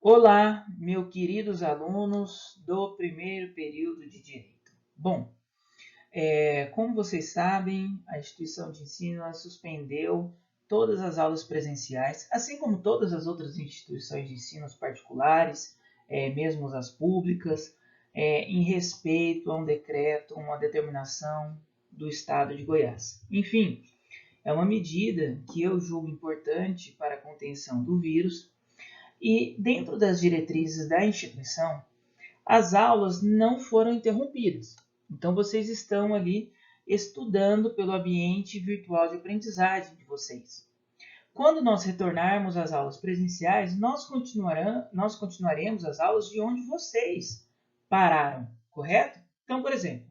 Olá, meus queridos alunos do primeiro período de Direito. Bom, como vocês sabem, a instituição de ensino suspendeu todas as aulas presenciais, assim como todas as outras instituições de ensino particulares, mesmo as públicas, em respeito a um decreto, uma determinação do Estado de Goiás. Enfim, é uma medida que eu julgo importante para a contenção do vírus. E dentro das diretrizes da instituição, as aulas não foram interrompidas. Então, vocês estão ali estudando pelo ambiente virtual de aprendizagem de vocês. Quando nós retornarmos às aulas presenciais, nós continuaremos as aulas de onde vocês pararam, correto? Então, por exemplo,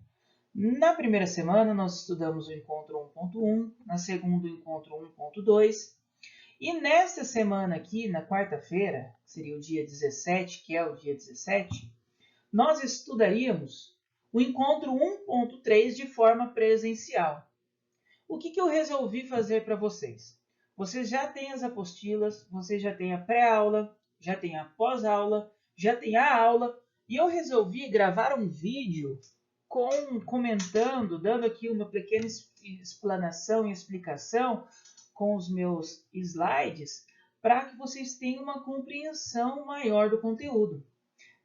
na primeira semana nós estudamos o encontro 1.1, na segunda o encontro 1.2, e nesta semana aqui, na quarta-feira, seria o dia 17, que é o dia 17, nós estudaríamos o encontro 1.3 de forma presencial. O que eu resolvi fazer para vocês? Vocês já têm as apostilas, vocês já têm a pré-aula, já têm a pós-aula, já têm a aula, e eu resolvi gravar um vídeo comentando, dando aqui uma pequena explanação e explicação com os meus slides, para que vocês tenham uma compreensão maior do conteúdo.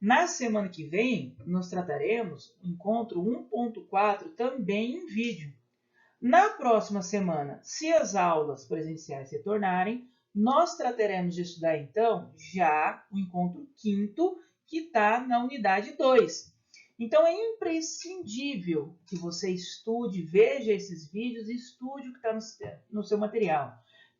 Na semana que vem, nós trataremos o encontro 1.4 também em vídeo. Na próxima semana, se as aulas presenciais retornarem, nós trataremos de estudar então já o encontro 5º, que está na unidade 2. Então é imprescindível que você estude, veja esses vídeos e estude o que está no seu material.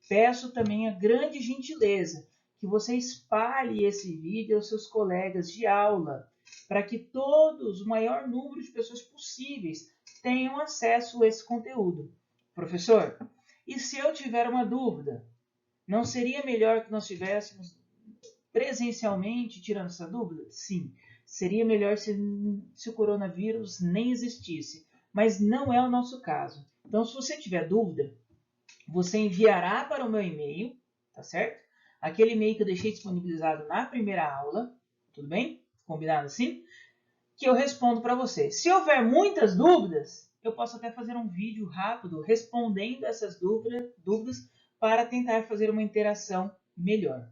Peço também a grande gentileza que você espalhe esse vídeo aos seus colegas de aula, para que todos, o maior número de pessoas possíveis, tenham acesso a esse conteúdo. Professor, e se eu tiver uma dúvida, não seria melhor que nós tivéssemos presencialmente tirando essa dúvida? Sim, seria melhor se o coronavírus nem existisse, mas não é o nosso caso. Então, se você tiver dúvida, você enviará para o meu e-mail, tá certo? Aquele e-mail que eu deixei disponibilizado na primeira aula, tudo bem? Combinado assim? Que eu respondo para você. Se houver muitas dúvidas, eu posso até fazer um vídeo rápido respondendo essas dúvidas para tentar fazer uma interação melhor.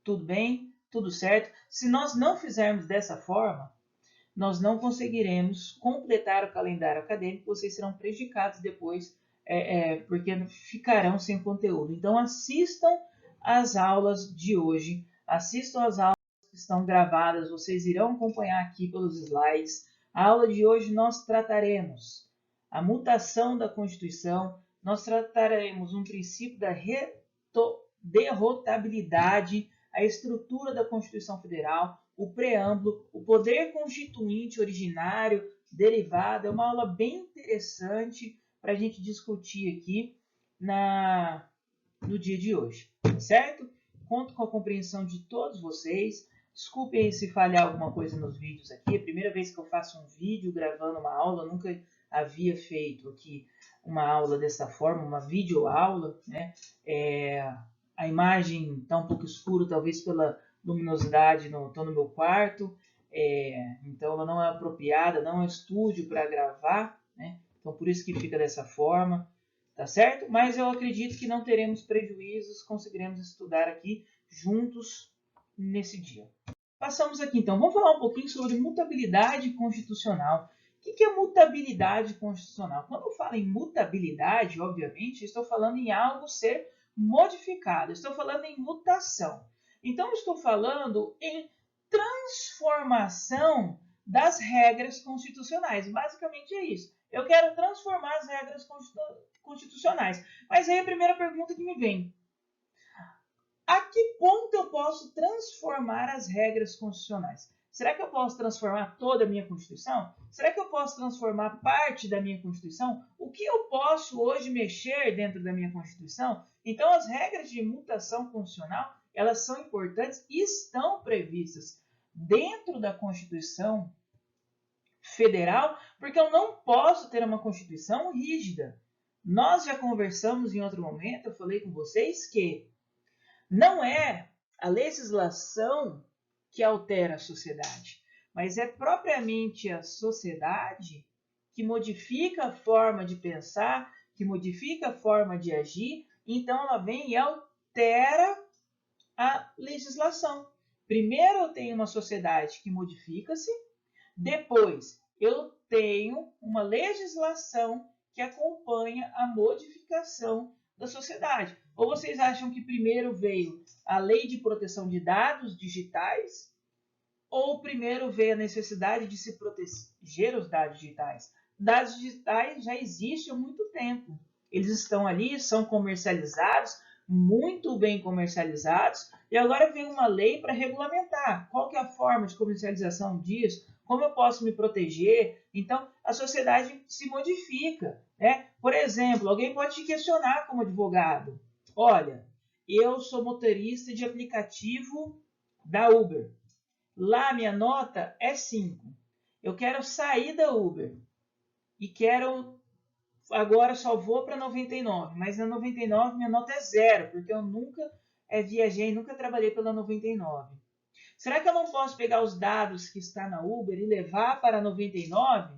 Tudo bem? Tudo certo? Se nós não fizermos dessa forma, nós não conseguiremos completar o calendário acadêmico, vocês serão prejudicados depois, porque ficarão sem conteúdo. Então, assistam às aulas de hoje, assistam às aulas que estão gravadas, vocês irão acompanhar aqui pelos slides. A aula de hoje nós trataremos a mutação da Constituição, nós trataremos um princípio da derrotabilidade, a estrutura da Constituição Federal, o preâmbulo, o poder constituinte originário, derivado. É uma aula bem interessante para a gente discutir aqui no dia de hoje, certo? Conto com a compreensão de todos vocês. Desculpem se falhar alguma coisa nos vídeos aqui. É a primeira vez que eu faço um vídeo gravando uma aula. Eu nunca havia feito aqui uma aula dessa forma, uma videoaula, né? A imagem está um pouco escura, talvez pela luminosidade, estou no meu quarto, então ela não é apropriada, não é estúdio para gravar, né? Então por isso que fica dessa forma, tá certo? Mas eu acredito que não teremos prejuízos, conseguiremos estudar aqui juntos nesse dia. Passamos aqui então, vamos falar um pouquinho sobre mutabilidade constitucional. O que é mutabilidade constitucional? Quando eu falo em mutabilidade, obviamente, estou falando em algo ser modificado, estou falando em mutação. Então, estou falando em transformação das regras constitucionais. Basicamente é isso. Eu quero transformar as regras constitucionais. Mas aí a primeira pergunta que me vem: a que ponto eu posso transformar as regras constitucionais? Será que eu posso transformar toda a minha Constituição? Será que eu posso transformar parte da minha Constituição? O que eu posso hoje mexer dentro da minha Constituição? Então, as regras de mutação constitucional, elas são importantes e estão previstas dentro da Constituição Federal, porque eu não posso ter uma Constituição rígida. Nós já conversamos em outro momento, eu falei com vocês que não é a legislação que altera a sociedade, mas é propriamente a sociedade que modifica a forma de pensar, que modifica a forma de agir, então ela vem e altera a legislação. Primeiro eu tenho uma sociedade que modifica-se, depois eu tenho uma legislação que acompanha a modificação da sociedade. Ou vocês acham que primeiro veio a Lei de Proteção de Dados Digitais, ou primeiro veio a necessidade de se proteger os dados digitais? Dados digitais já existem há muito tempo. Eles estão ali, são comercializados, muito bem comercializados, e agora vem uma lei para regulamentar. Qual que é a forma de comercialização disso? Como eu posso me proteger? Então, a sociedade se modifica, né? Por exemplo, alguém pode te questionar como advogado. Olha, eu sou motorista de aplicativo da Uber. Lá minha nota é 5. Eu quero sair da Uber e quero... Agora só vou para 99, mas na 99 minha nota é 0, porque eu nunca viajei, nunca trabalhei pela 99. Será que eu não posso pegar os dados que está na Uber e levar para a 99,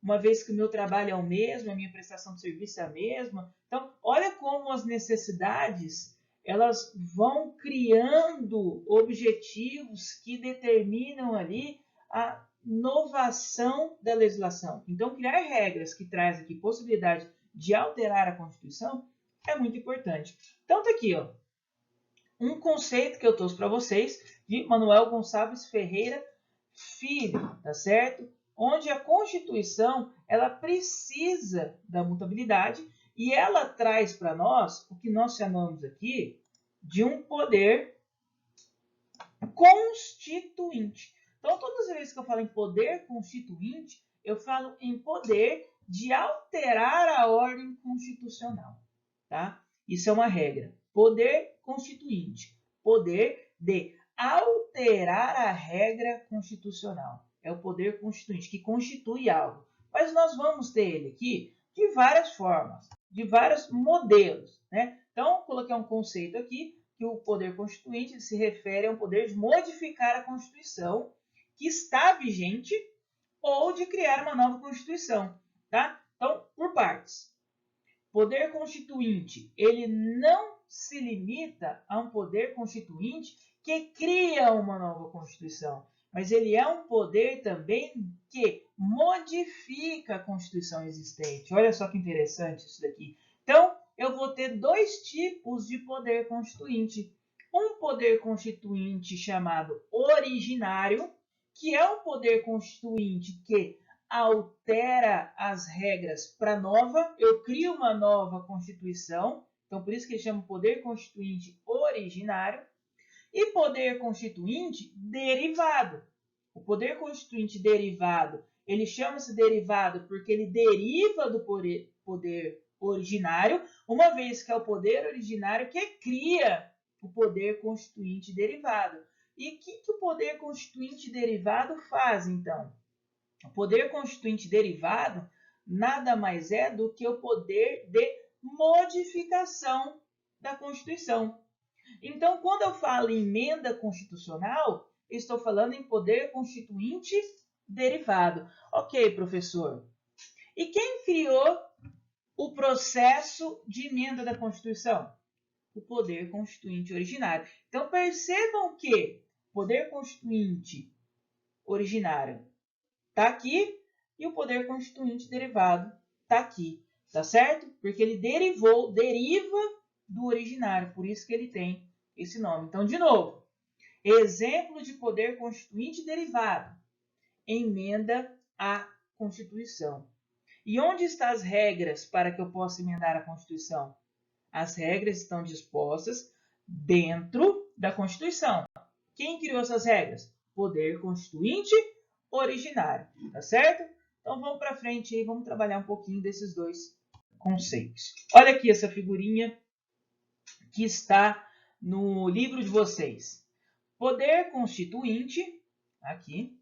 uma vez que o meu trabalho é o mesmo, a minha prestação de serviço é a mesma? Então, olha como as necessidades elas vão criando objetivos que determinam ali a inovação da legislação. Então, criar regras que trazem aqui possibilidade de alterar a Constituição é muito importante. Então, está aqui, ó, um conceito que eu trouxe para vocês de Manuel Gonçalves Ferreira Filho, tá certo? Onde a Constituição ela precisa da mutabilidade e ela traz para nós o que nós chamamos aqui de um poder constituinte. Então, todas as vezes que eu falo em poder constituinte, eu falo em poder de alterar a ordem constitucional, tá? Isso é uma regra. Poder constituinte, poder de alterar a regra constitucional. É o poder constituinte, que constitui algo. Mas nós vamos ter ele aqui de várias formas, de vários modelos, né? Então, coloquei um conceito aqui, que o poder constituinte se refere a um poder de modificar a Constituição que está vigente ou de criar uma nova Constituição, tá? Então, por partes. Poder constituinte, ele não se limita a um poder constituinte que cria uma nova Constituição, mas ele é um poder também que modifica a Constituição existente. Olha só que interessante isso daqui. Então, eu vou ter dois tipos de poder constituinte. Um poder constituinte chamado originário, que é um poder constituinte que altera as regras para nova, eu crio uma nova Constituição, então por isso que ele chama poder constituinte originário, e poder constituinte derivado. O poder constituinte derivado, ele chama-se derivado porque ele deriva do poder originário, uma vez que é o poder originário que cria o poder constituinte derivado. E o que o poder constituinte derivado faz, então? O poder constituinte derivado nada mais é do que o poder de modificação da Constituição. Então, quando eu falo em emenda constitucional, estou falando em poder constituinte derivado. Ok, professor. E quem criou o processo de emenda da Constituição? O poder constituinte originário. Então, percebam que o poder constituinte originário está aqui e o poder constituinte derivado está aqui, tá certo? Porque ele deriva do originário, por isso que ele tem esse nome. Então, de novo, exemplo de poder constituinte derivado, emenda à Constituição. E onde estão as regras para que eu possa emendar a Constituição? As regras estão dispostas dentro da Constituição. Quem criou essas regras? Poder constituinte originário, tá certo? Então vamos para frente e vamos trabalhar um pouquinho desses dois conceitos. Olha aqui essa figurinha que está no livro de vocês. Poder constituinte, aqui,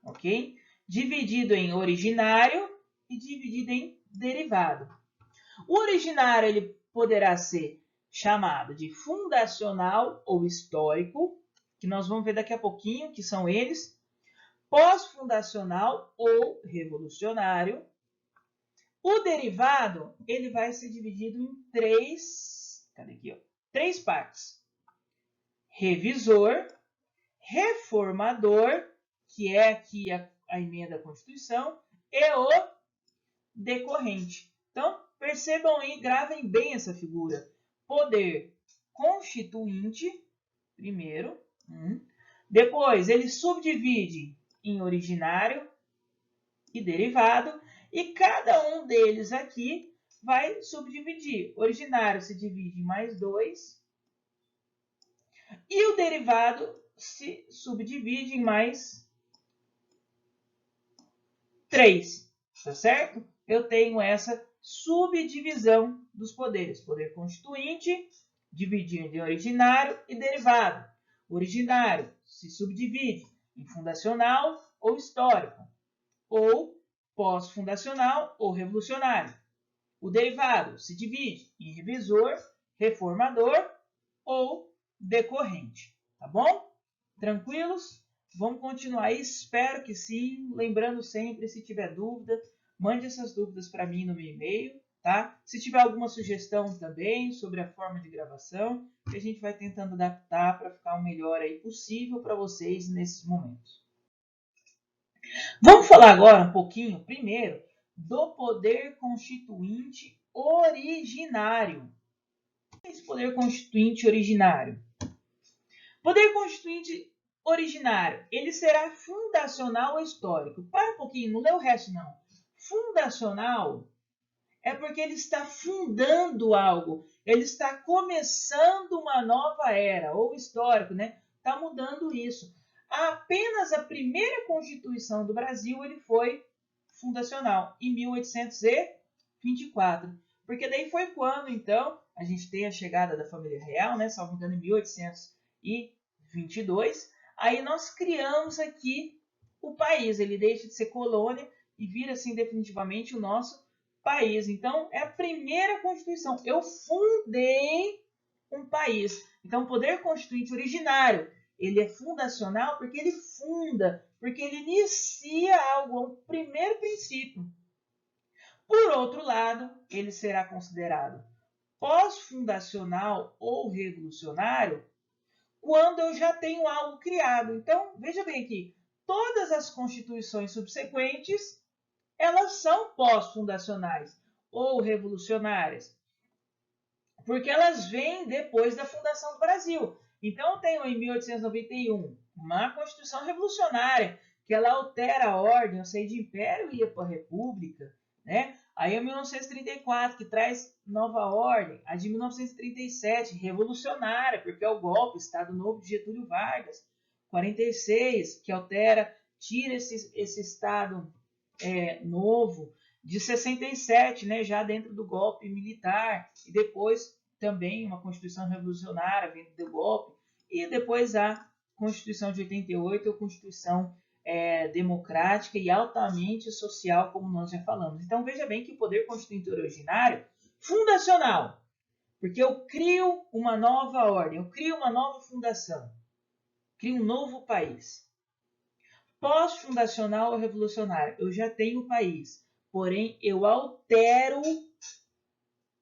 ok? Dividido em originário e dividido em derivado. O originário ele poderá ser chamado de fundacional ou histórico, que nós vamos ver daqui a pouquinho, que são eles: pós-fundacional ou revolucionário. O derivado, ele vai ser dividido em três partes: revisor, reformador, que é aqui a emenda à Constituição, e o decorrente. Então, percebam aí, gravem bem essa figura. Poder constituinte, primeiro. Depois, ele subdivide em originário e derivado. E cada um deles aqui vai subdividir. Originário se divide em mais 2. E o derivado se subdivide em mais 3. Tá certo? Eu tenho essa subdivisão dos poderes. Poder constituinte, dividindo em originário e derivado. O originário se subdivide em fundacional ou histórico, ou pós-fundacional ou revolucionário. O derivado se divide em revisor, reformador ou decorrente. Tá bom? Tranquilos? Vamos continuar aí? Espero que sim. Lembrando sempre, se tiver dúvida, mande essas dúvidas para mim no meu e-mail, tá? Se tiver alguma sugestão também sobre a forma de gravação, que a gente vai tentando adaptar para ficar o melhor aí possível para vocês nesses momentos. Vamos falar agora um pouquinho, primeiro, do poder constituinte originário. O que é esse poder constituinte originário? Poder constituinte originário, ele será fundacional ou histórico. Para um pouquinho, não lê o resto não. Fundacional é porque ele está fundando algo, ele está começando uma nova era, ou histórico, né? Está mudando isso. Apenas a primeira Constituição do Brasil ele foi fundacional, em 1824. Porque daí foi quando, então, a gente tem a chegada da família real, né? Salvo engano, em 1822. Aí nós criamos aqui o país. Ele deixa de ser colônia e vira, assim, definitivamente o nosso país. Então, é a primeira Constituição. Eu fundei um país. Então, o poder constituinte originário, ele é fundacional porque ele funda, porque ele inicia algo, um primeiro princípio. Por outro lado, ele será considerado pós-fundacional ou revolucionário quando eu já tenho algo criado. Então, veja bem aqui, todas as constituições subsequentes, elas são pós-fundacionais ou revolucionárias, porque elas vêm depois da fundação do Brasil. Então, eu tenho em 1891 uma Constituição revolucionária, que ela altera a ordem, eu saí de império e ia para a república, né? Aí, em 1934, que traz nova ordem. A de 1937, revolucionária, porque é o golpe, Estado Novo de Getúlio Vargas. 46, que altera, tira esse Estado novo. De 67, né, já dentro do golpe militar. E depois também uma Constituição revolucionária vindo do golpe. E depois a Constituição de 88, a Constituição democrática e altamente social, como nós já falamos. Então, veja bem que o poder constituinte originário, fundacional, porque eu crio uma nova ordem, eu crio uma nova fundação, crio um novo país. Pós-fundacional ou revolucionário, eu já tenho o país, porém eu altero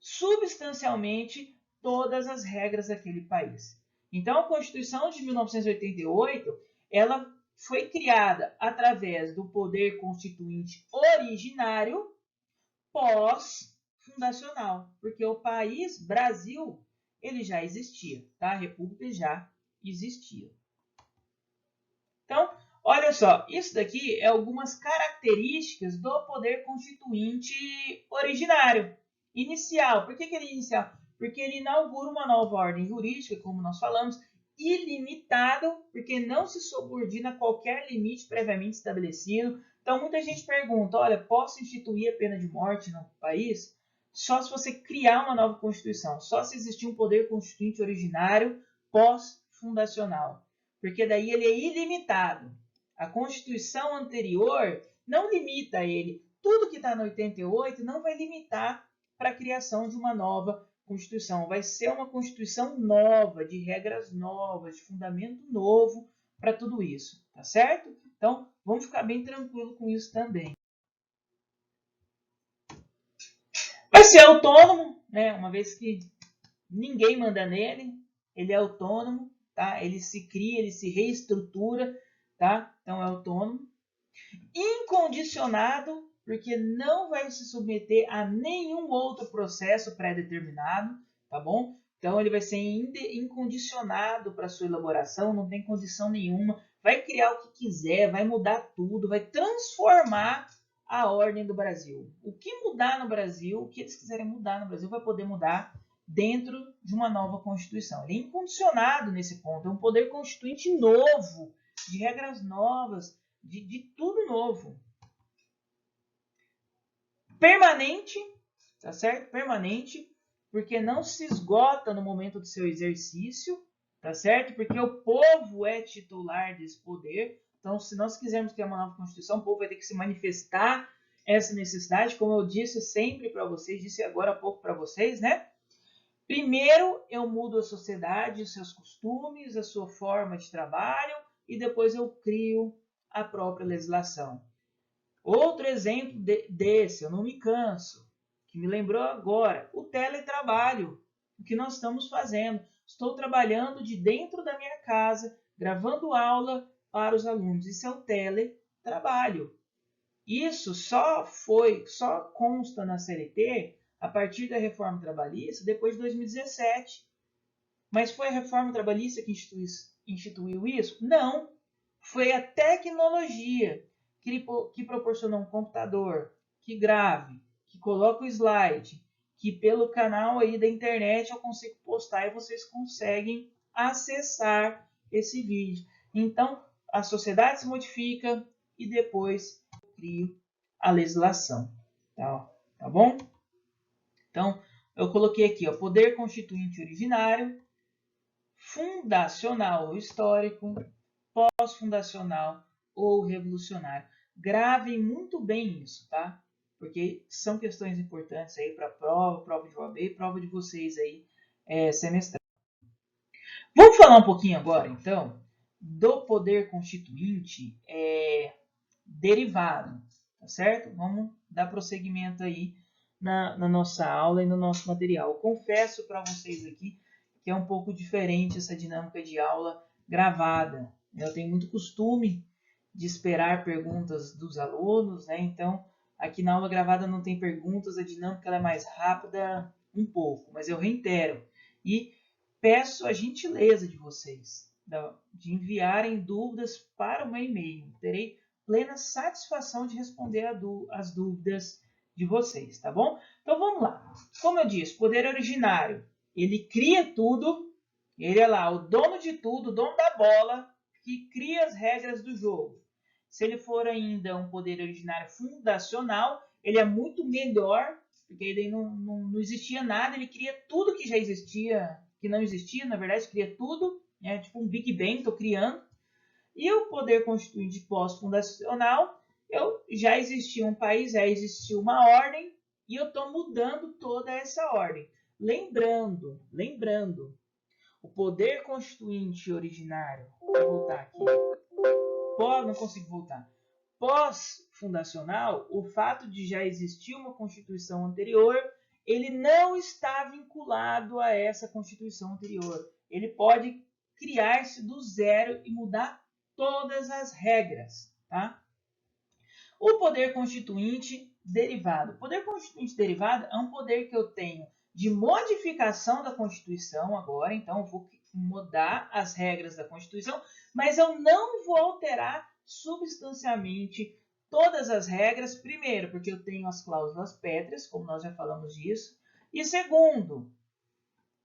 substancialmente todas as regras daquele país. Então, a Constituição de 1988, ela foi criada através do poder constituinte originário pós-fundacional, porque o país, Brasil, ele já existia, tá? A República já existia. Então, olha só, isso daqui é algumas características do poder constituinte originário, inicial. Por que ele é inicial? Porque ele inaugura uma nova ordem jurídica, como nós falamos, ilimitado, porque não se subordina a qualquer limite previamente estabelecido. Então, muita gente pergunta, olha, posso instituir a pena de morte no país? Só se você criar uma nova Constituição, só se existir um poder constituinte originário pós-fundacional, porque daí ele é ilimitado. A Constituição anterior não limita ele. Tudo que está no 88 não vai limitar para a criação de uma nova Constituição. Vai ser uma Constituição nova, de regras novas, de fundamento novo para tudo isso, tá certo? Então, vamos ficar bem tranquilo com isso também. Vai ser autônomo, né? Uma vez que ninguém manda nele, ele é autônomo, tá? Ele se cria, ele se reestrutura, tá? Então é autônomo. Incondicionado, porque não vai se submeter a nenhum outro processo pré-determinado, tá bom? Então ele vai ser incondicionado para sua elaboração, não tem condição nenhuma, vai criar o que quiser, vai mudar tudo, vai transformar a ordem do Brasil. O que mudar no Brasil, o que eles quiserem mudar no Brasil, vai poder mudar dentro de uma nova Constituição. Ele é incondicionado nesse ponto, é um poder constituinte novo, de regras novas, de tudo novo. Permanente, tá certo? Permanente, porque não se esgota no momento do seu exercício, tá certo? Porque o povo é titular desse poder. Então, se nós quisermos ter uma nova Constituição, o povo vai ter que se manifestar essa necessidade, como eu disse sempre para vocês, disse agora há pouco para vocês, né? Primeiro, eu mudo a sociedade, os seus costumes, a sua forma de trabalho, e depois eu crio a própria legislação. Outro exemplo desse, eu não me canso, que me lembrou agora, o teletrabalho, o que nós estamos fazendo. Estou trabalhando de dentro da minha casa, gravando aula para os alunos. Isso é o teletrabalho. Isso só consta na CLT a partir da reforma trabalhista depois de 2017. Mas foi a reforma trabalhista que instituiu isso? Não. Foi a tecnologia que proporcionou um computador, que grave, que coloca o slide, que pelo canal aí da internet eu consigo postar e vocês conseguem acessar esse vídeo. Então, a sociedade se modifica e depois eu crio a legislação. Tá bom? Então, eu coloquei aqui, ó, poder constituinte originário, fundacional ou histórico, pós-fundacional ou revolucionário. Gravem muito bem isso, tá? Porque são questões importantes aí para prova de OAB e prova de vocês aí semestral. Vamos falar um pouquinho agora, então, do poder constituinte derivado, tá certo? Vamos dar prosseguimento aí na nossa aula e no nosso material. Eu confesso para vocês aqui que é um pouco diferente essa dinâmica de aula gravada. Eu tenho muito costume de esperar perguntas dos alunos, né? Então, aqui na aula gravada não tem perguntas, a dinâmica ela é mais rápida um pouco, mas eu reitero e peço a gentileza de vocês de enviarem dúvidas para o meu e-mail. Terei plena satisfação de responder as dúvidas de vocês, tá bom? Então vamos lá. Como eu disse, poder originário, ele cria tudo, ele é lá o dono de tudo, o dono da bola, que cria as regras do jogo. Se ele for ainda um poder originário fundacional, ele é muito melhor, porque ele não existia nada, ele cria tudo que já existia, que não existia, na verdade, cria tudo, é tipo um Big Bang, estou criando. E o poder constituinte pós-fundacional, já existia um país, já existia uma ordem, e eu estou mudando toda essa ordem. Lembrando, o poder constituinte originário, vou voltar aqui, não consigo voltar, pós-fundacional, o fato de já existir uma Constituição anterior, ele não está vinculado a essa Constituição anterior. Ele pode criar-se do zero e mudar todas as regras, tá? O poder constituinte derivado. O poder constituinte derivado é um poder que eu tenho de modificação da Constituição agora, então eu vou mudar as regras da Constituição, mas eu não vou alterar substancialmente todas as regras, primeiro, porque eu tenho as cláusulas pétreas, como nós já falamos disso, e segundo,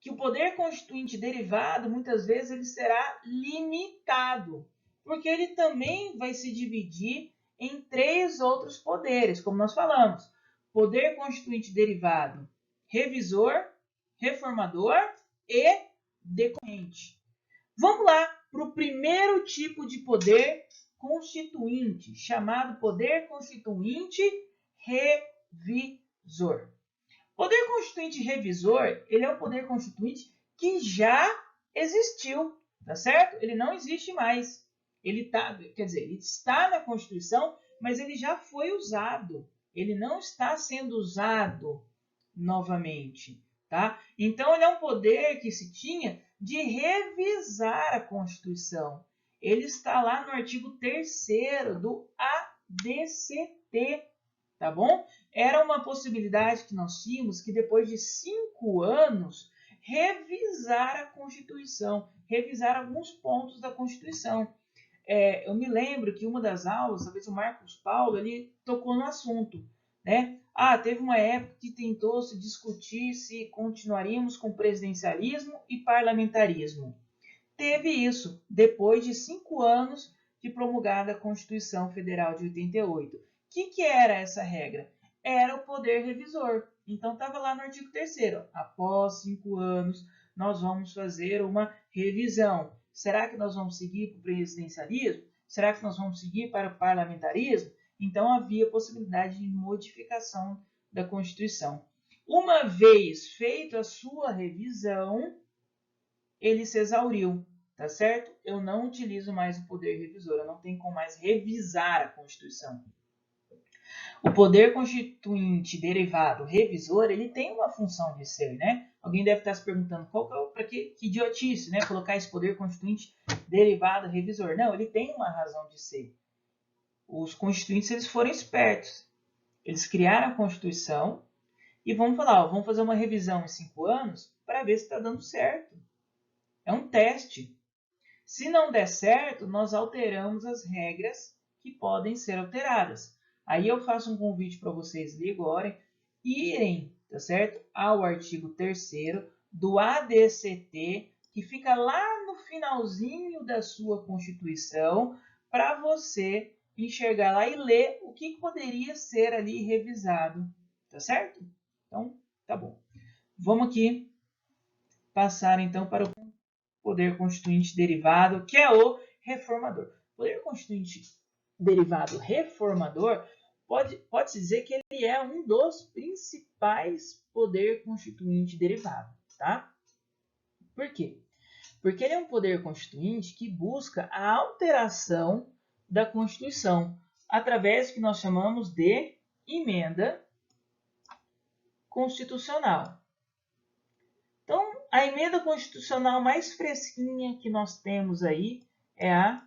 que o poder constituinte derivado, muitas vezes, ele será limitado, porque ele também vai se dividir em 3 outros poderes, como nós falamos. Poder constituinte derivado, revisor, reformador e decorrente. Vamos lá para o primeiro tipo de poder constituinte, chamado poder constituinte revisor. Poder Constituinte Revisor, ele é um poder constituinte que já existiu, tá certo? Ele não existe mais. Ele está na Constituição, mas ele já foi usado. Ele não está sendo usado novamente, tá? Então, ele é um poder que se tinha de revisar a Constituição. Ele está lá no artigo 3º do ADCT, tá bom? Era uma possibilidade que nós tínhamos que depois de 5 anos revisar a Constituição, revisar alguns pontos da Constituição. Eu me lembro que uma das aulas, talvez o Marcos Paulo, ele tocou no assunto, né? Teve uma época que tentou se discutir se continuaríamos com presidencialismo e parlamentarismo. Teve isso depois de 5 anos de promulgada a Constituição Federal de 88. O que era essa regra? Era o poder revisor. Então, estava lá no artigo 3º. Após 5 anos, nós vamos fazer uma revisão. Será que nós vamos seguir para o presidencialismo? Será que nós vamos seguir para o parlamentarismo? Então, havia possibilidade de modificação da Constituição. Uma vez feita a sua revisão, ele se exauriu, tá certo? Eu não utilizo mais o poder revisor, eu não tenho como mais revisar a Constituição. O poder constituinte derivado revisor, ele tem uma função de ser, né? Alguém deve estar se perguntando, para que idiotice, né? Colocar esse poder constituinte derivado revisor. Não, ele tem uma razão de ser. Os constituintes, eles foram espertos. Eles criaram a Constituição e vamos falar, vamos fazer uma revisão em 5 anos para ver se está dando certo. É um teste. Se não der certo, nós alteramos as regras que podem ser alteradas. Aí eu faço um convite para vocês ali agora irem, tá certo? Ao artigo 3º do ADCT, que fica lá no finalzinho da sua Constituição, para você enxergar lá e ler o que poderia ser ali revisado, tá certo? Então, tá bom. Vamos aqui passar então para o poder constituinte derivado, que é o reformador. O poder constituinte derivado reformador pode-se dizer que ele é um dos principais poder constituinte derivado, tá? Por quê? Porque ele é um poder constituinte que busca a alteração da Constituição através do que nós chamamos de emenda constitucional. Então, a emenda constitucional mais fresquinha que nós temos aí é a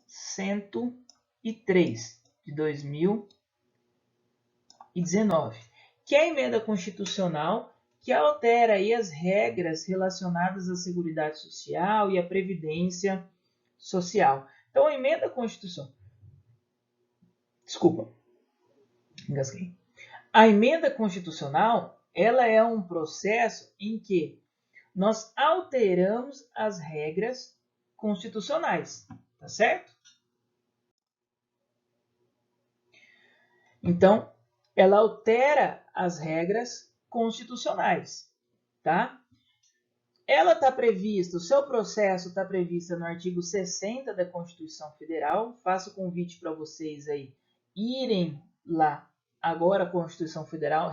103 de 2019, que é a emenda constitucional que altera aí as regras relacionadas à Seguridade Social e à Previdência Social. Então, a emenda constitucional... Desculpa, engasguei. A emenda constitucional, ela é um processo em que nós alteramos as regras constitucionais, tá certo? Então, ela altera as regras constitucionais, tá? Ela está prevista, o seu processo está previsto no artigo 60 da Constituição Federal. Faço o convite para vocês aí irem lá agora a Constituição Federal,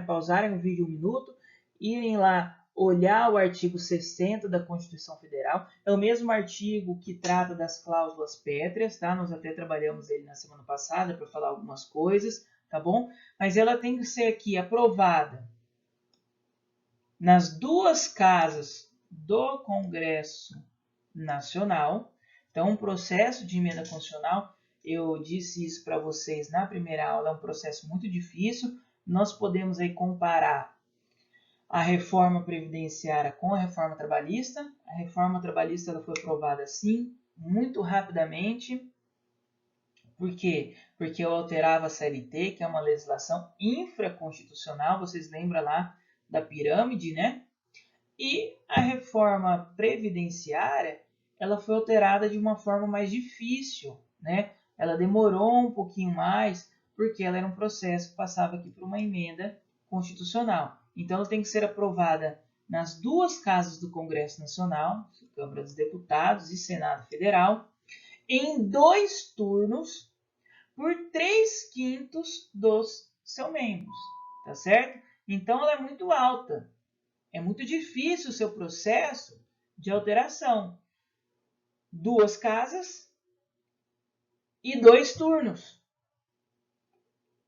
pausarem o vídeo 1 minuto, irem lá olhar o artigo 60 da Constituição Federal. É o mesmo artigo que trata das cláusulas pétreas, tá? Nós até trabalhamos ele na semana passada para falar algumas coisas, tá bom? Mas ela tem que ser aqui aprovada nas 2 casas do Congresso Nacional. Então, um processo de emenda constitucional, eu disse isso para vocês na primeira aula, é um processo muito difícil. Nós podemos aí comparar a reforma previdenciária com a reforma trabalhista. A reforma trabalhista ela foi aprovada, sim, muito rapidamente. Por quê? Porque eu alterava a CLT, que é uma legislação infraconstitucional, vocês lembram lá da pirâmide, né? E a reforma previdenciária, ela foi alterada de uma forma mais difícil, né? Ela demorou um pouquinho mais, porque ela era um processo que passava aqui por uma emenda constitucional. Então, ela tem que ser aprovada nas 2 casas do Congresso Nacional, Câmara dos Deputados e Senado Federal, em 2 turnos, por 3/5 dos seus membros, tá certo? Então, ela é muito alta. É muito difícil o seu processo de alteração. 2 casas e 2 turnos.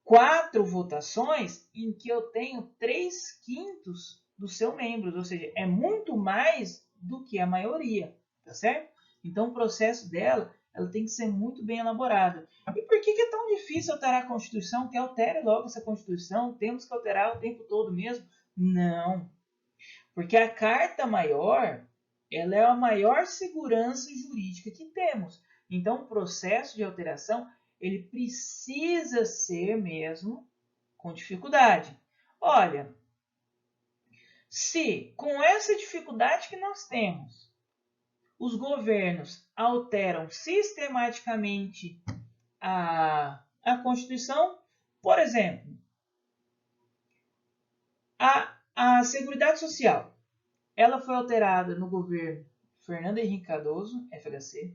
4 votações em que eu tenho 3/5 dos seus membros, ou seja, é muito mais do que a maioria, tá certo? Então, o processo dela, ela tem que ser muito bem elaborada. E por que é tão difícil alterar a Constituição? Que altere logo essa Constituição, temos que alterar o tempo todo mesmo? Não, porque a Carta Maior, ela é a maior segurança jurídica que temos. Então, o processo de alteração, ele precisa ser mesmo com dificuldade. Olha, se com essa dificuldade que nós temos, os governos alteram sistematicamente a Constituição, por exemplo, a Seguridade Social, ela foi alterada no governo Fernando Henrique Cardoso, FHC,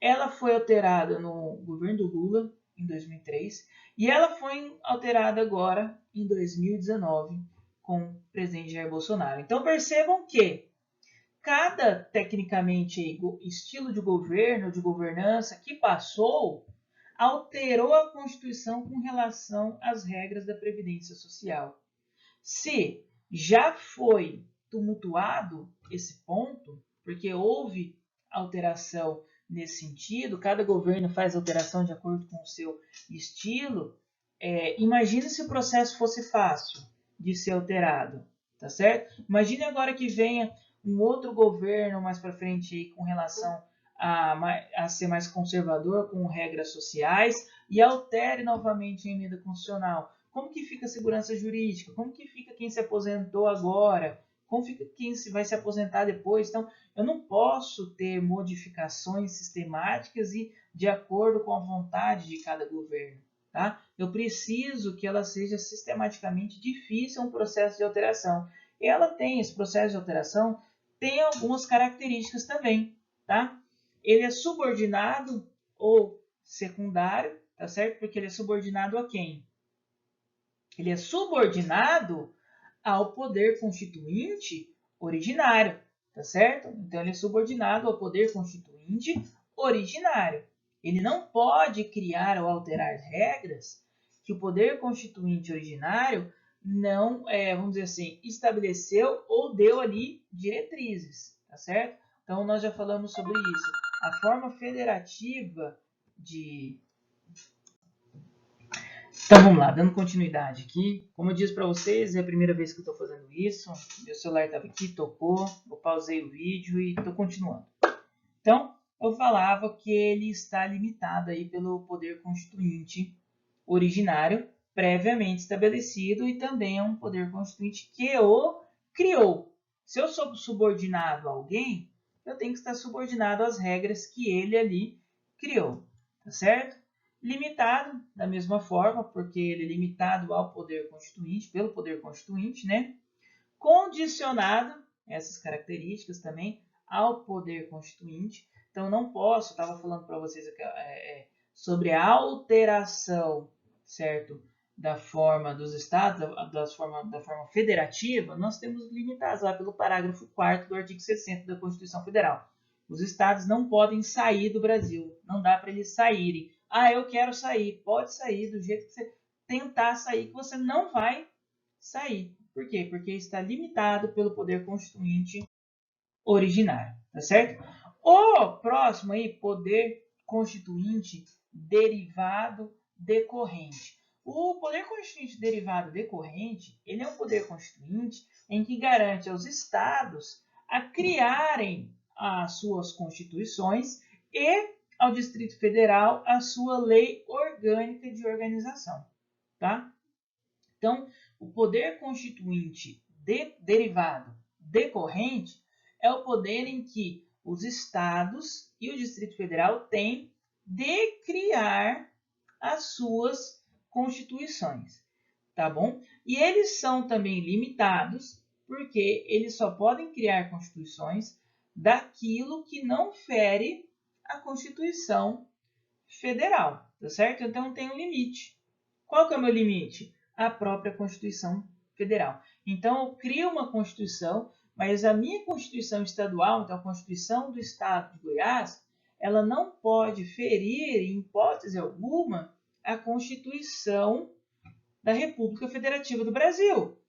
ela foi alterada no governo do Lula, em 2003, e ela foi alterada agora, em 2019, com o presidente Jair Bolsonaro. Então, percebam que cada, tecnicamente, estilo de governo, de governança que passou, alterou a Constituição com relação às regras da Previdência Social. Se já foi tumultuado esse ponto, porque houve alteração nesse sentido, cada governo faz alteração de acordo com o seu estilo, imagine se o processo fosse fácil de ser alterado, tá certo? Imagine agora que venha um outro governo mais para frente aí, com relação a ser mais conservador com regras sociais e altere novamente a emenda constitucional. Como que fica a segurança jurídica? Como que fica quem se aposentou agora? Como fica quem vai se aposentar depois? Então, eu não posso ter modificações sistemáticas e de acordo com a vontade de cada governo. Tá? Eu preciso que ela seja sistematicamente difícil um processo de alteração. E ela tem, esse processo de alteração tem algumas características também. Tá? Ele é subordinado ou secundário, tá certo? Porque ele é subordinado a quem? Ele é subordinado ao poder constituinte originário, tá certo? Então, ele é subordinado ao poder constituinte originário. Ele não pode criar ou alterar regras que o poder constituinte originário não, vamos dizer assim, estabeleceu ou deu ali diretrizes, tá certo? Então, nós já falamos sobre isso. A forma federativa de... Então vamos lá, dando continuidade aqui. Como eu disse para vocês, é a primeira vez que eu estou fazendo isso. Meu celular estava aqui, tocou, eu pausei o vídeo e estou continuando. Então, eu falava que ele está limitado aí pelo poder constituinte originário, previamente estabelecido, e também é um poder constituinte que o criou. Se eu sou subordinado a alguém, eu tenho que estar subordinado às regras que ele ali criou, tá certo? Limitado, da mesma forma, porque ele é limitado ao poder constituinte, pelo poder constituinte, né? Condicionado, essas características também, ao poder constituinte. Então, não posso, estava falando para vocês aqui, sobre a alteração, certo? Da forma dos estados, da forma federativa, nós temos limitados lá pelo parágrafo 4º do artigo 60 da Constituição Federal. Os estados não podem sair do Brasil, não dá para eles saírem. Ah, eu quero sair. Pode sair do jeito que você tentar sair, que você não vai sair. Por quê? Porque está limitado pelo poder constituinte originário, tá certo? O próximo aí, poder constituinte derivado decorrente. O poder constituinte derivado decorrente, ele é um poder constituinte em que garante aos estados a criarem as suas constituições e ao Distrito Federal a sua lei orgânica de organização, tá? Então, o poder constituinte derivado decorrente é o poder em que os estados e o Distrito Federal têm de criar as suas constituições, tá bom? E eles são também limitados porque eles só podem criar constituições daquilo que não fere a Constituição Federal, tá certo? Então tem um limite. Qual que é o meu limite? a própria Constituição Federal. Então, eu crio uma Constituição, mas a minha Constituição estadual, então a Constituição do Estado de Goiás, ela não pode ferir, em hipótese alguma, a Constituição da República Federativa do Brasil.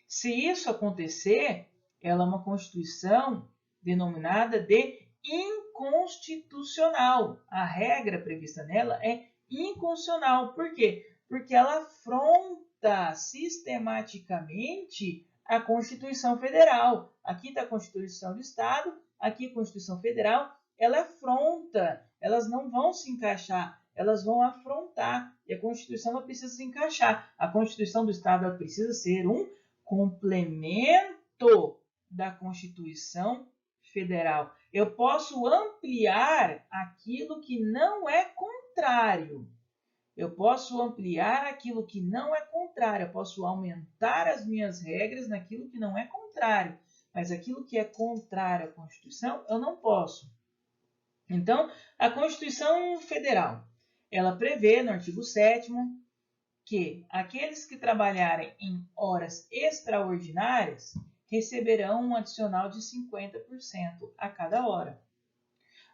Se isso acontecer, ela é uma Constituição denominada de inconstitucional. A regra prevista nela é inconstitucional. Por quê? Porque ela afronta sistematicamente a Constituição Federal. Aqui está a Constituição do Estado, aqui a Constituição Federal. Ela afronta, elas não vão se encaixar, elas vão afrontar. E a Constituição ela precisa se encaixar. A Constituição do Estado ela precisa ser um complemento da Constituição Federal. Eu posso ampliar aquilo que não é contrário. Eu posso ampliar aquilo que não é contrário. Eu posso aumentar as minhas regras naquilo que não é contrário. Mas aquilo que é contrário à Constituição, eu não posso. Então, a Constituição Federal, ela prevê no artigo 7º que aqueles que trabalharem em horas extraordinárias receberão um adicional de 50% a cada hora.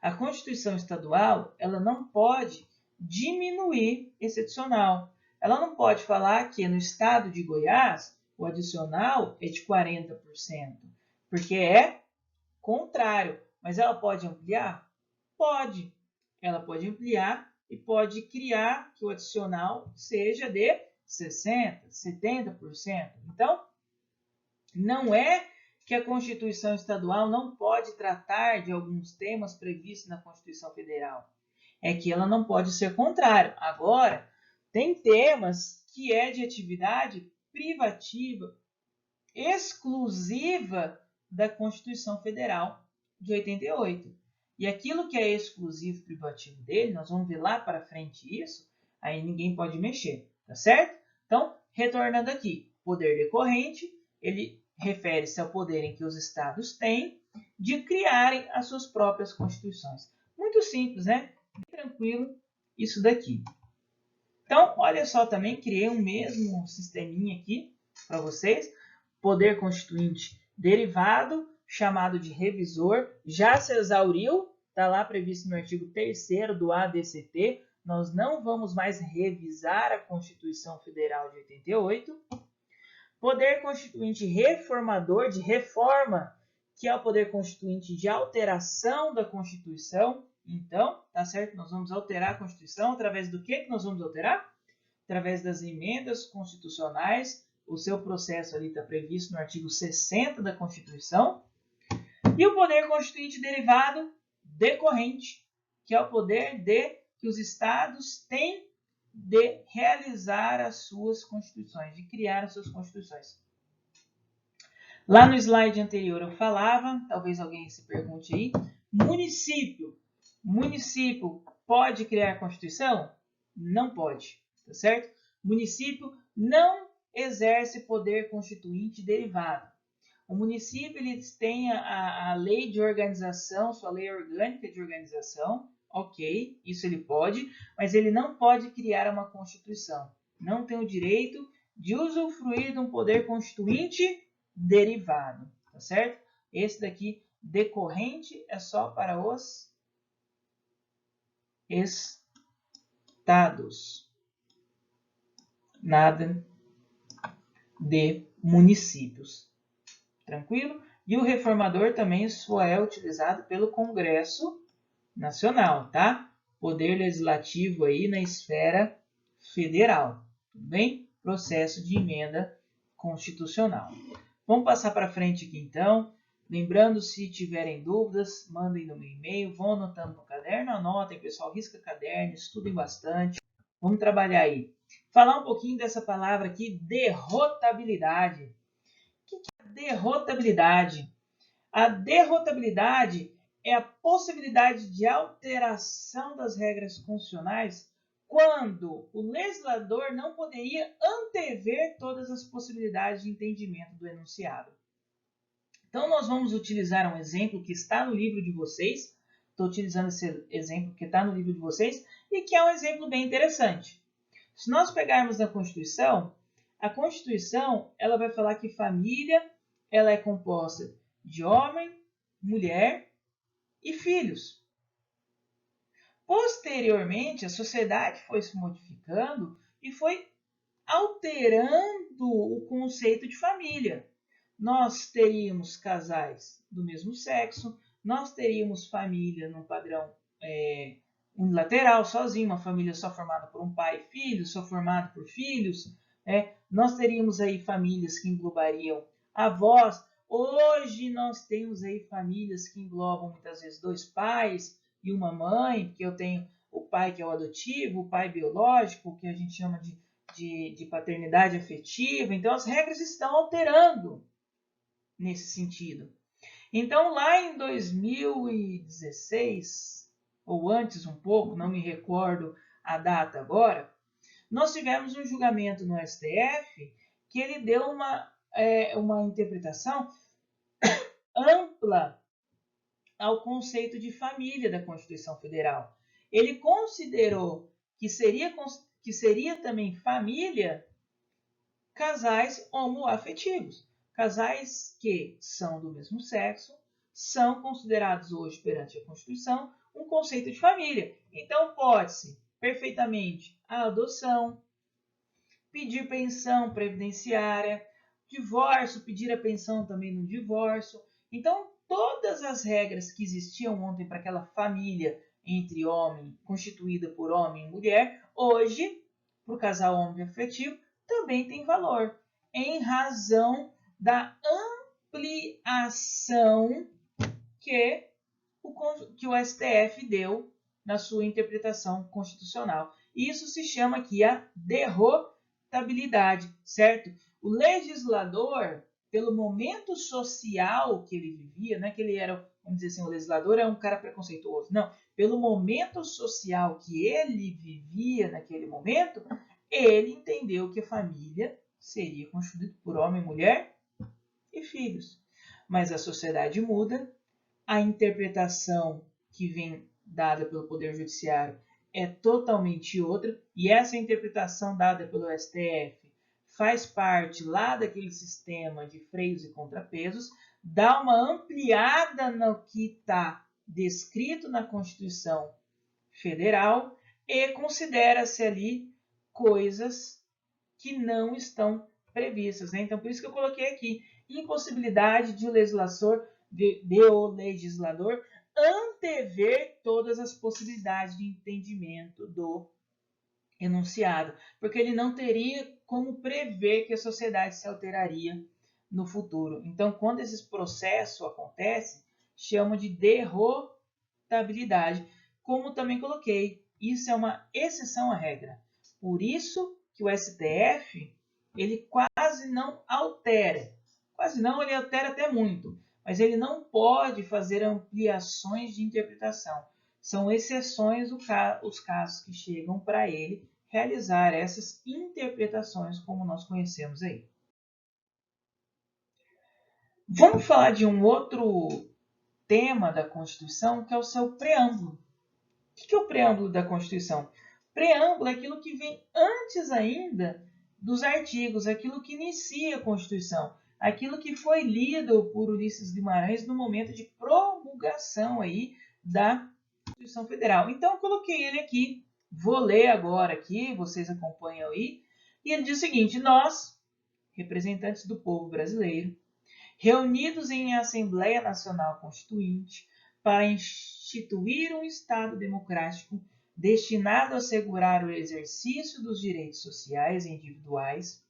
A Constituição Estadual, ela não pode diminuir esse adicional. Ela não pode falar que no estado de Goiás o adicional é de 40%, porque é contrário. Mas ela pode ampliar? Pode. Ela pode ampliar e pode criar que o adicional seja de 60%, 70%. Então, não é que a Constituição Estadual não pode tratar de alguns temas previstos na Constituição Federal. É que ela não pode ser contrária. Agora, tem temas que é de atividade privativa, exclusiva da Constituição Federal de 88. E aquilo que é exclusivo privativo dele, nós vamos ver lá para frente isso, aí ninguém pode mexer, tá certo? Então, retornando aqui, poder decorrente, ele refere-se ao poder em que os estados têm de criarem as suas próprias constituições. Muito simples, né? Bem tranquilo isso daqui. Então, olha só, também criei um mesmo sisteminha aqui para vocês. Poder constituinte derivado, chamado de revisor, já se exauriu, está lá previsto no artigo 3º do ADCT. Nós não vamos mais revisar a Constituição Federal de 88. Poder constituinte reformador, de reforma, que é o poder constituinte de alteração da Constituição. Então, tá certo? Nós vamos alterar a Constituição através do que nós vamos alterar? Através das emendas constitucionais. O seu processo ali está previsto no artigo 60 da Constituição. E o poder constituinte derivado decorrente, que é o poder que os estados têm de realizar as suas constituições, de criar as suas constituições. Lá no slide anterior eu falava, talvez alguém se pergunte aí, município. Município pode criar Constituição? Não pode, tá certo? Município não exerce poder constituinte derivado. O município ele tem a lei de organização, sua lei orgânica de organização, ok, isso ele pode, mas ele não pode criar uma Constituição. Não tem o direito de usufruir de um poder constituinte derivado, tá certo? Esse daqui, decorrente, é só para os estados. Nada de municípios. Tranquilo? E o reformador também só é utilizado pelo Congresso Nacional, tá? Poder legislativo aí na esfera federal, tudo bem? Processo de emenda constitucional. Vamos passar para frente aqui então. Lembrando, se tiverem dúvidas, mandem no meu e-mail, vão anotando no caderno, anotem, pessoal, risca caderno, estudem bastante. Vamos trabalhar aí. Falar um pouquinho dessa palavra aqui, derrotabilidade. O que é derrotabilidade? A derrotabilidade é a possibilidade de alteração das regras constitucionais quando o legislador não poderia antever todas as possibilidades de entendimento do enunciado. Então, nós vamos utilizar um exemplo que está no livro de vocês. Estou utilizando esse exemplo que está no livro de vocês e que é um exemplo bem interessante. Se nós pegarmos a Constituição, A Constituição, ela vai falar que família, ela é composta de homem, mulher e filhos. Posteriormente, a sociedade foi se modificando e foi alterando o conceito de família. Nós teríamos casais do mesmo sexo, nós teríamos família num padrão unilateral, sozinho, uma família só formada por um pai e filhos, só formada por filhos. Nós teríamos aí famílias que englobariam avós. Hoje nós temos aí famílias que englobam muitas vezes 2 pais e uma mãe, porque eu tenho o pai que é o adotivo, o pai biológico, que a gente chama de paternidade afetiva. Então as regras estão alterando nesse sentido. Então lá em 2016, ou antes um pouco, não me recordo a data agora, nós tivemos um julgamento no STF que ele deu uma interpretação ampla ao conceito de família da Constituição Federal. Ele considerou que seria também família casais homoafetivos. Casais que são do mesmo sexo são considerados hoje, perante a Constituição, um conceito de família. Então, pode-se perfeitamente a adoção, pedir pensão previdenciária, divórcio, pedir a pensão também no divórcio. Então, todas as regras que existiam ontem para aquela família entre homem, constituída por homem e mulher, hoje, para o casal homoafetivo, também tem valor, em razão da ampliação que o STF deu na sua interpretação constitucional. Isso se chama aqui a derrotabilidade, certo? O legislador, pelo momento social que ele vivia, não é que ele era, vamos dizer assim, o legislador é um cara preconceituoso, não. Pelo momento social que ele vivia naquele momento, ele entendeu que a família seria constituída por homem, mulher e filhos. Mas a sociedade muda, a interpretação que vem dada pelo Poder Judiciário é totalmente outra, e essa interpretação dada pelo STF faz parte lá daquele sistema de freios e contrapesos, dá uma ampliada no que está descrito na Constituição Federal e considera-se ali coisas que não estão previstas. Então, por isso que eu coloquei aqui impossibilidade de o legislador antever todas as possibilidades de entendimento do enunciado, porque ele não teria como prever que a sociedade se alteraria no futuro. Então, quando esse processo acontece, chamam de derrotabilidade. Como também coloquei, isso é uma exceção à regra. Por isso que o STF ele quase não altera. Quase não, ele altera até muito, mas ele não pode fazer ampliações de interpretação. São exceções os casos que chegam para ele realizar essas interpretações como nós conhecemos aí. Vamos falar de um outro tema da Constituição, que é o seu preâmbulo. O que é o preâmbulo da Constituição? Preâmbulo é aquilo que vem antes ainda dos artigos, aquilo que inicia a Constituição, aquilo que foi lido por Ulisses Guimarães no momento de promulgação aí da Constituição Federal. Então, eu coloquei ele aqui, vou ler agora aqui, vocês acompanham aí, e ele diz o seguinte: nós, representantes do povo brasileiro, reunidos em Assembleia Nacional Constituinte, para instituir um Estado democrático destinado a assegurar o exercício dos direitos sociais e individuais,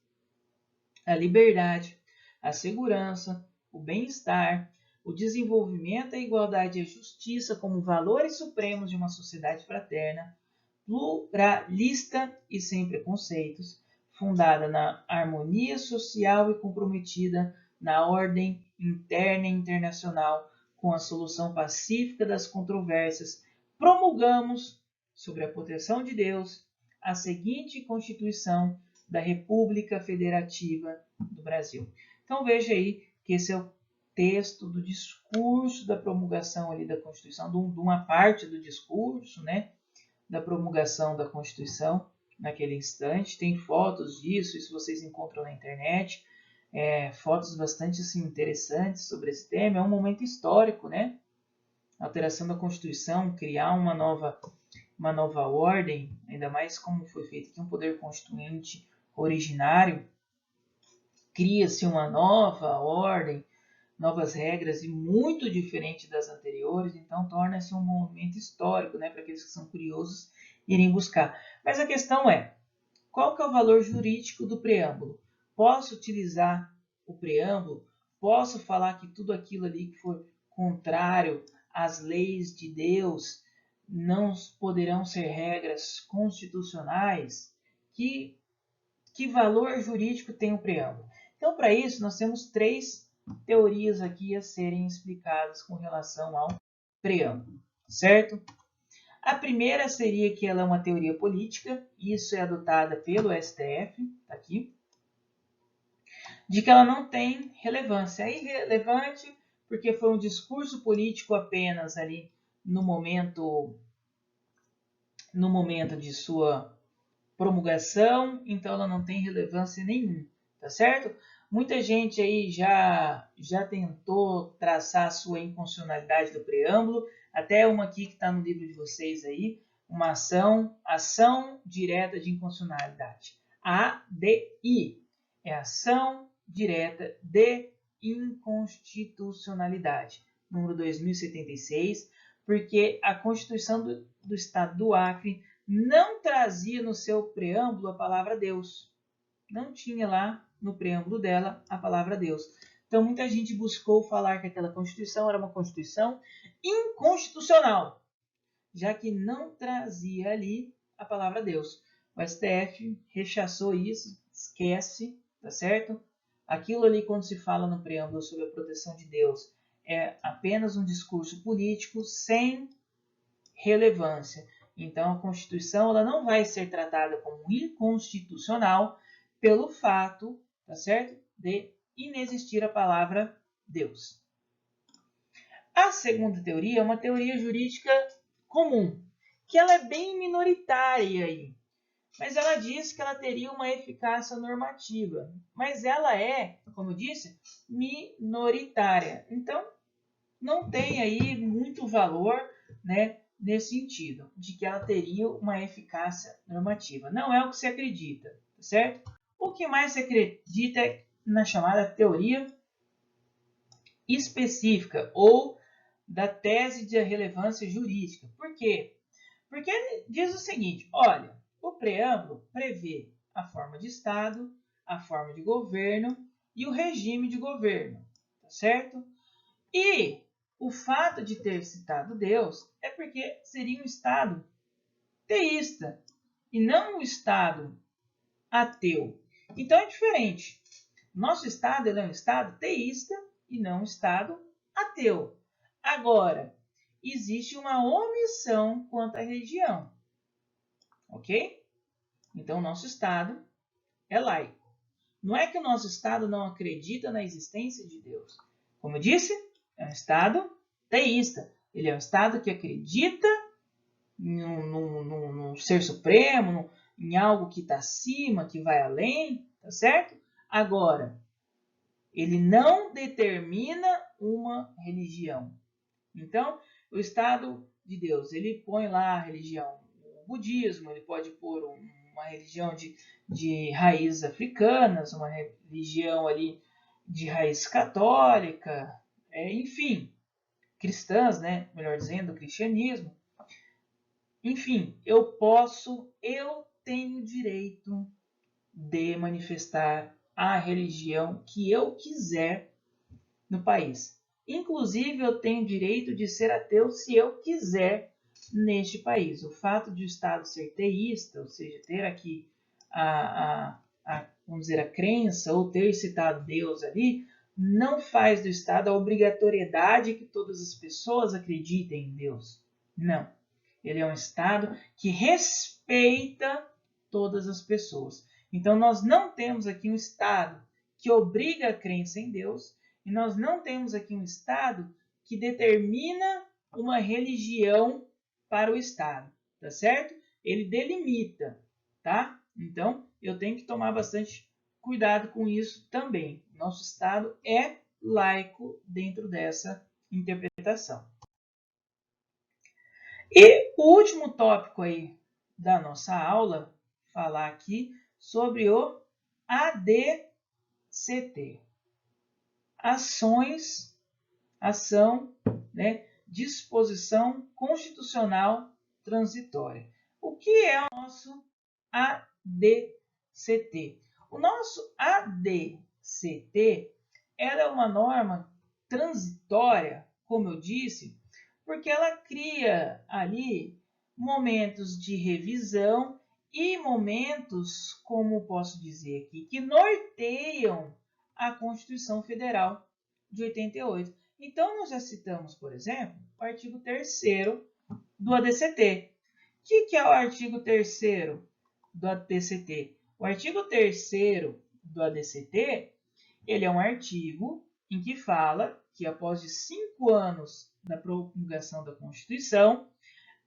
a liberdade, a segurança, o bem-estar, o desenvolvimento, a igualdade e a justiça como valores supremos de uma sociedade fraterna, pluralista e sem preconceitos, fundada na harmonia social e comprometida na ordem interna e internacional com a solução pacífica das controvérsias, promulgamos, sob a proteção de Deus, a seguinte Constituição da República Federativa do Brasil. Então veja aí que esse é o texto do discurso da promulgação ali da Constituição, de uma parte do discurso, né, da promulgação da Constituição, naquele instante. Tem fotos disso, isso vocês encontram na internet. Fotos bastante assim, interessantes sobre esse tema. É um momento histórico, né? Alteração da Constituição, criar uma nova ordem, ainda mais como foi feito aqui um poder constituinte originário, cria-se uma nova ordem, novas regras e muito diferente das anteriores, então torna-se um momento histórico, né, para aqueles que são curiosos irem buscar. Mas a questão é, qual que é o valor jurídico do preâmbulo? Posso utilizar o preâmbulo? Posso falar que tudo aquilo ali que for contrário às leis de Deus não poderão ser regras constitucionais? Que valor jurídico tem o preâmbulo? Então, para isso, nós temos 3 teorias aqui a serem explicadas com relação ao preâmbulo, certo? A primeira seria que ela é uma teoria política, isso é adotada pelo STF, tá aqui, de que ela não tem relevância. É irrelevante porque foi um discurso político apenas ali no momento de sua promulgação, então ela não tem relevância nenhuma, tá certo? Muita gente aí já tentou traçar a sua inconstitucionalidade do preâmbulo, até uma aqui que está no livro de vocês aí, uma ação direta de inconstitucionalidade. ADI é ação direta de inconstitucionalidade, número 2076, porque a Constituição do Estado do Acre não trazia no seu preâmbulo a palavra Deus. Não tinha lá no preâmbulo dela a palavra Deus. Então muita gente buscou falar que aquela Constituição era uma Constituição inconstitucional, já que não trazia ali a palavra Deus. O STF rechaçou isso, esquece, tá certo? Aquilo ali, quando se fala no preâmbulo sobre a proteção de Deus, é apenas um discurso político sem relevância. Então, a Constituição ela não vai ser tratada como inconstitucional pelo fato, tá certo, de inexistir a palavra Deus. A segunda teoria é uma teoria jurídica comum, que ela é bem minoritária aí, mas ela diz que ela teria uma eficácia normativa, mas ela é, como eu disse, minoritária. Então, não tem aí muito valor, né, nesse sentido, de que ela teria uma eficácia normativa. Não é o que se acredita, certo? O que mais se acredita é na chamada teoria específica ou da tese de relevância jurídica. Por quê? Porque ele diz o seguinte, olha, o preâmbulo prevê a forma de Estado, a forma de governo e o regime de governo, tá certo? E o fato de ter citado Deus é porque seria um Estado teísta e não um Estado ateu. Então é diferente. Nosso Estado é um Estado teísta e não um Estado ateu. Agora, existe uma omissão quanto à religião. Ok? Então, nosso Estado é laico. Não é que o nosso Estado não acredita na existência de Deus. Como eu disse, é um Estado teísta. Ele é um Estado que acredita num ser supremo, em algo que está acima, que vai além, tá certo? Agora, ele não determina uma religião. Então, o Estado de Deus, ele põe lá a religião, o budismo, ele pode pôr uma religião de raízes africanas, uma religião ali de raiz católica, enfim, cristãs, né? Melhor dizendo, o cristianismo. Enfim, eu tenho direito de manifestar a religião que eu quiser no país. Inclusive, eu tenho direito de ser ateu se eu quiser neste país. O fato de o Estado ser teísta, ou seja, ter aqui vamos dizer, a crença ou ter citado Deus ali, não faz do Estado a obrigatoriedade que todas as pessoas acreditem em Deus. Não. Ele é um Estado que respeita todas as pessoas. Então, nós não temos aqui um Estado que obriga a crença em Deus e nós não temos aqui um Estado que determina uma religião para o Estado, tá certo? Ele delimita. tá? Então, eu tenho que tomar bastante cuidado com isso também. Nosso Estado é laico dentro dessa interpretação. E o último tópico aí da nossa aula, falar aqui sobre o ADCT. Ação, né, disposição constitucional transitória. O que é o nosso ADCT? O nosso ADCT é uma norma transitória, como eu disse, porque ela cria ali momentos de revisão e momentos, como posso dizer aqui, que norteiam a Constituição Federal de 88. Então, nós já citamos, por exemplo, o artigo 3º do ADCT. O que é o artigo 3º do ADCT? O artigo 3º do ADCT, ele é um artigo em que fala que após 5 anos da promulgação da Constituição,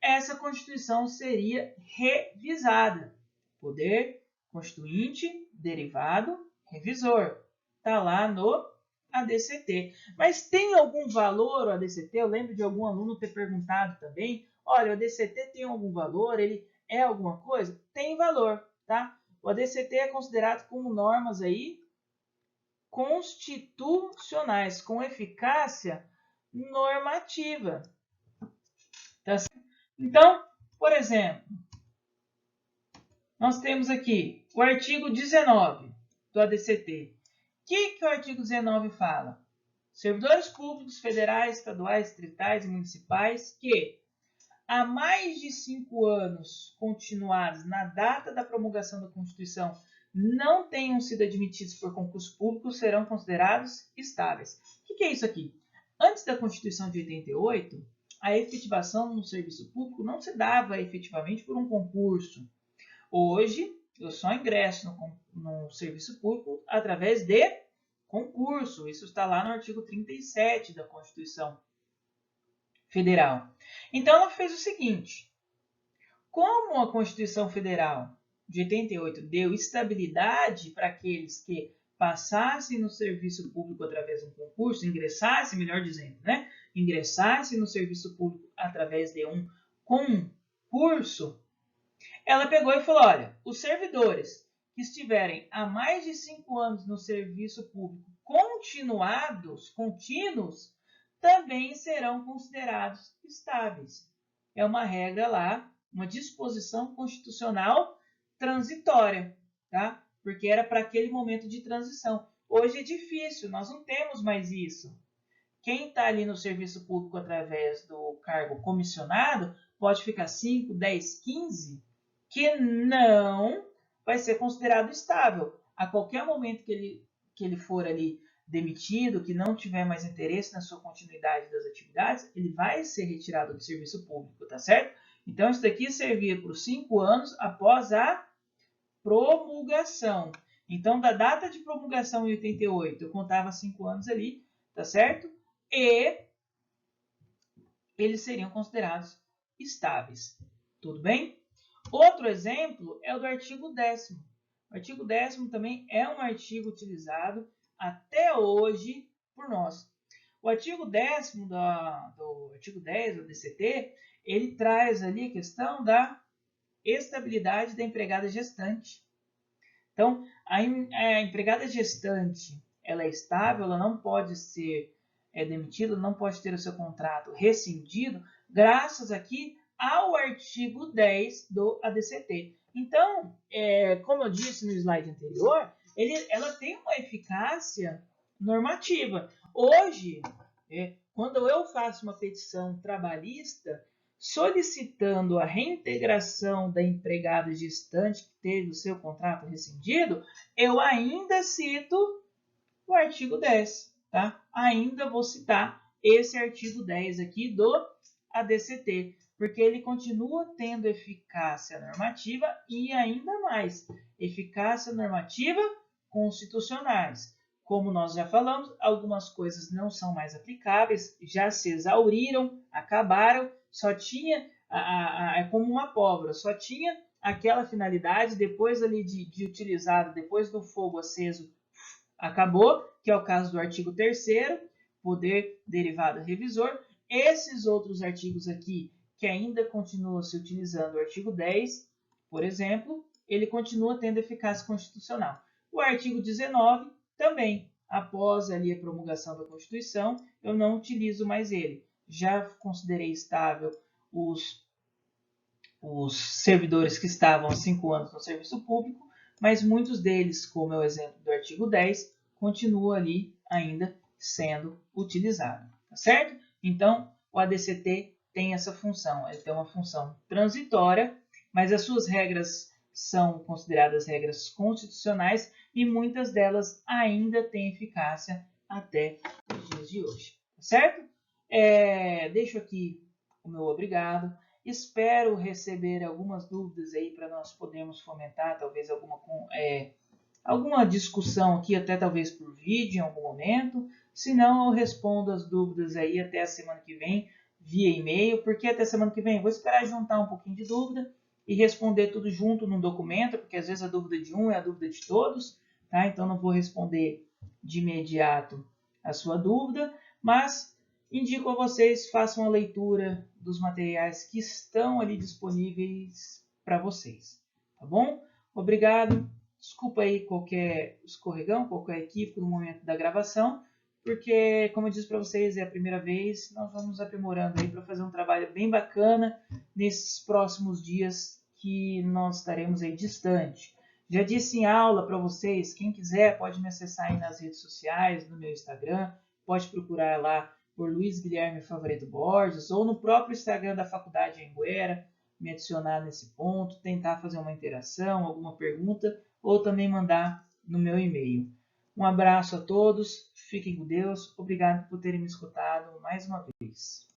essa Constituição seria revisada. Poder Constituinte, derivado, revisor. Está lá no ADCT. Mas tem algum valor o ADCT? Eu lembro de algum aluno ter perguntado também, olha, o ADCT tem algum valor? Ele é alguma coisa? Tem valor, tá? O ADCT é considerado como normas aí constitucionais, com eficácia normativa. Tá certo? Então, por exemplo, nós temos aqui o artigo 19 do ADCT. O que o artigo 19 fala? Servidores públicos federais, estaduais, distritais e municipais que há mais de 5 anos continuados na data da promulgação da Constituição não tenham sido admitidos por concurso público serão considerados estáveis. O que é isso aqui? Antes da Constituição de 88, a efetivação no serviço público não se dava efetivamente por um concurso. Hoje, eu só ingresso no serviço público através de concurso. Isso está lá no artigo 37 da Constituição Federal. Então, ela fez o seguinte. Como a Constituição Federal de 88 deu estabilidade para aqueles que passassem no serviço público através de um concurso, ingressassem, melhor dizendo, né? Ingressassem no serviço público através de um concurso, ela pegou e falou, olha, os servidores que estiverem há mais de 5 anos no serviço público contínuos, também serão considerados estáveis. É uma regra lá, uma disposição constitucional transitória, tá? Porque era para aquele momento de transição. Hoje é difícil, nós não temos mais isso. Quem está ali no serviço público através do cargo comissionado pode ficar 5, 10, 15, que não vai ser considerado estável. A qualquer momento que ele for ali demitido, que não tiver mais interesse na sua continuidade das atividades, ele vai ser retirado do serviço público, tá certo? Então, isso daqui servia por 5 anos após a promulgação. Então, da data de promulgação em 88, eu contava 5 anos ali, tá certo? E eles seriam considerados estáveis. Tudo bem? Outro exemplo é o do artigo 10º. O artigo 10º também é um artigo utilizado até hoje por nós. O artigo 10º do artigo 10 do ADCT, ele traz ali a questão da estabilidade da empregada gestante. Então, a empregada gestante, ela é estável, ela não pode ser demitida, não pode ter o seu contrato rescindido, graças aqui ao artigo 10 do ADCT. Então, como eu disse no slide anterior, ela tem uma eficácia normativa. Hoje, quando eu faço uma petição trabalhista solicitando a reintegração da empregada gestante que teve o seu contrato rescindido, eu ainda cito o artigo 10, tá? Ainda vou citar esse artigo 10 aqui do ADCT, porque ele continua tendo eficácia normativa e ainda mais, eficácia normativa constitucionais. Como nós já falamos, algumas coisas não são mais aplicáveis, já se exauriram, acabaram, só tinha, é como uma pólvora, só tinha aquela finalidade, depois ali de utilizado, depois do fogo aceso, acabou, que é o caso do artigo 3º, poder derivado revisor. Esses outros artigos aqui, que ainda continuam se utilizando o artigo 10, por exemplo, ele continua tendo eficácia constitucional. O artigo 19 também, após ali a promulgação da Constituição, eu não utilizo mais ele. Já considerei estável os servidores que estavam há 5 anos no serviço público, mas muitos deles, como é o exemplo do artigo 10, continua ali ainda sendo utilizado, tá certo? Então, o ADCT tem essa função, ele tem uma função transitória, mas as suas regras são consideradas regras constitucionais e muitas delas ainda têm eficácia até os dias de hoje, tá certo? Deixo aqui o meu obrigado. Espero receber algumas dúvidas aí para nós podermos fomentar talvez alguma discussão aqui, até talvez por vídeo em algum momento. Se não, eu respondo as dúvidas aí até a semana que vem via e-mail. Por que até a semana que vem? Vou esperar juntar um pouquinho de dúvida e responder tudo junto num documento, porque às vezes a dúvida de um é a dúvida de todos, tá? Então não vou responder de imediato a sua dúvida, mas indico a vocês, façam a leitura dos materiais que estão ali disponíveis para vocês, tá bom? Obrigado. Desculpa aí qualquer escorregão, qualquer equívoco no momento da gravação, porque, como eu disse para vocês, é a primeira vez, nós vamos aprimorando aí para fazer um trabalho bem bacana nesses próximos dias que nós estaremos aí distante. Já disse em aula para vocês, quem quiser pode me acessar aí nas redes sociais, no meu Instagram, pode procurar lá por Luiz Guilherme Favareto Borges, ou no próprio Instagram da Faculdade Anhanguera, me adicionar nesse ponto, tentar fazer uma interação, alguma pergunta, ou também mandar no meu e-mail. Um abraço a todos, fiquem com Deus, obrigado por terem me escutado mais uma vez.